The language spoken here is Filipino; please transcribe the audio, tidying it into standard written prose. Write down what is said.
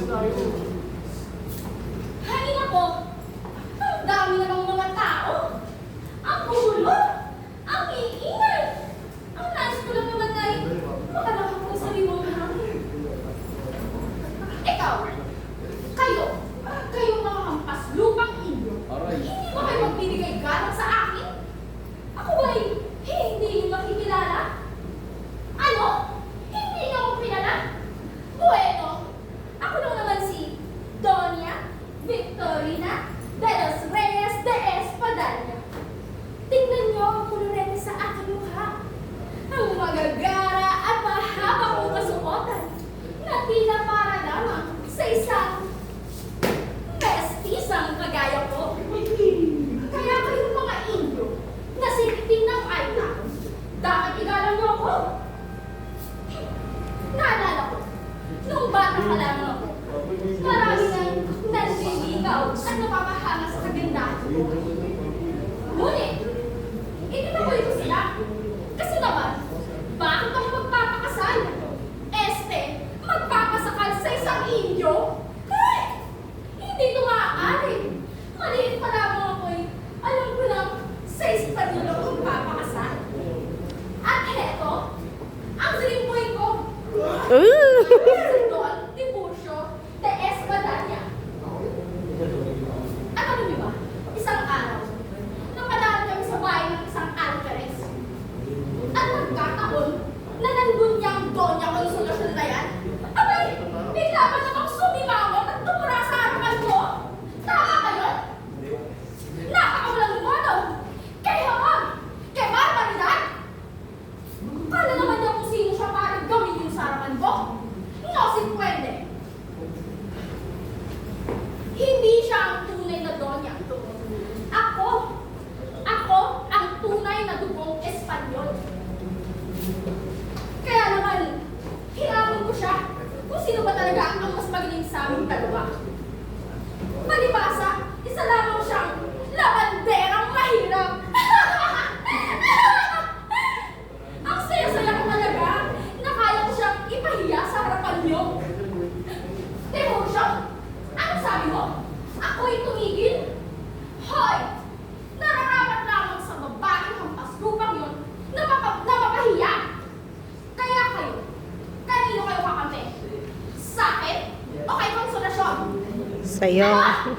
Hay nako! Ang dami namang mga tao! Ang gulo! Ang iingay! Ang nais ko lang naman ay makalakap ng sariwang hangin. Ikaw! Kayo mga hampas lupang inyo! Hindi ba kayo magbibigay galang sa akin? Ako ba'y hindi yung makikilala? Ano? Hindi niyo ako kilala? Bueno, ako lang naman si Doña Victorina de los Reyes de Espadanya. Tingnan niyo ang kolorete sa aking mukha. Ang magagara at mahaba kong kasuotan na tila para lamang sa isang mestisang kagaya ko. Kaya kayong mga Indio na siliting ng Aita, dapat igalang niyo ako. Naalala ko, nung bata pa lamang ako, marami nang nanliligaw at napapahanga sa kagandahan ko. Ngunit, itinaboy ko sila. Kasi naman, bakit ako magpapakasal? Magpapasakal sa isang Indio? Hindi ito maaari. Maliit pa lamang ako'y alam ko lang sa Espanyol ako magpapakasal. At heto, ang dream boy ko. Si Don Tiburcio de Espadanya. At ano niyo ba? Isang araw, napadaan kami sa bahay ng isang alcares. At nagkataon na nandun niyang Doña Consolacion na yan. Abay, bigla pa namang sumimangot at tumura sa harapan ko. Tama ba yun? Nakakawalang modo. Kay Hamam, kay barbaridad. Kala naman niya kung sino siya para gawin yung sa harapan ko. No, si Puende. Hindi siya ang tunay na Doña. Ako ang tunay na dugong Espanyol. Kaya naman, hinamon ko siya kung sino ba talaga ang mas magaling sa aming dalawa. Malibasa, isa lamang siyang labanderang mahirap. Ang saya-saya ko talaga na kaya ko siyang ipahiya sa harapan niyo. Tiburcio, ano sabi mo? Ako'y tumigil? Hoy! Nararapat lamang sa babaeng hampas lupang yun na mapahiya. Kaya kanino kayo kakampi? Sa akin o kay Consolacion? Sa'yo. Ano?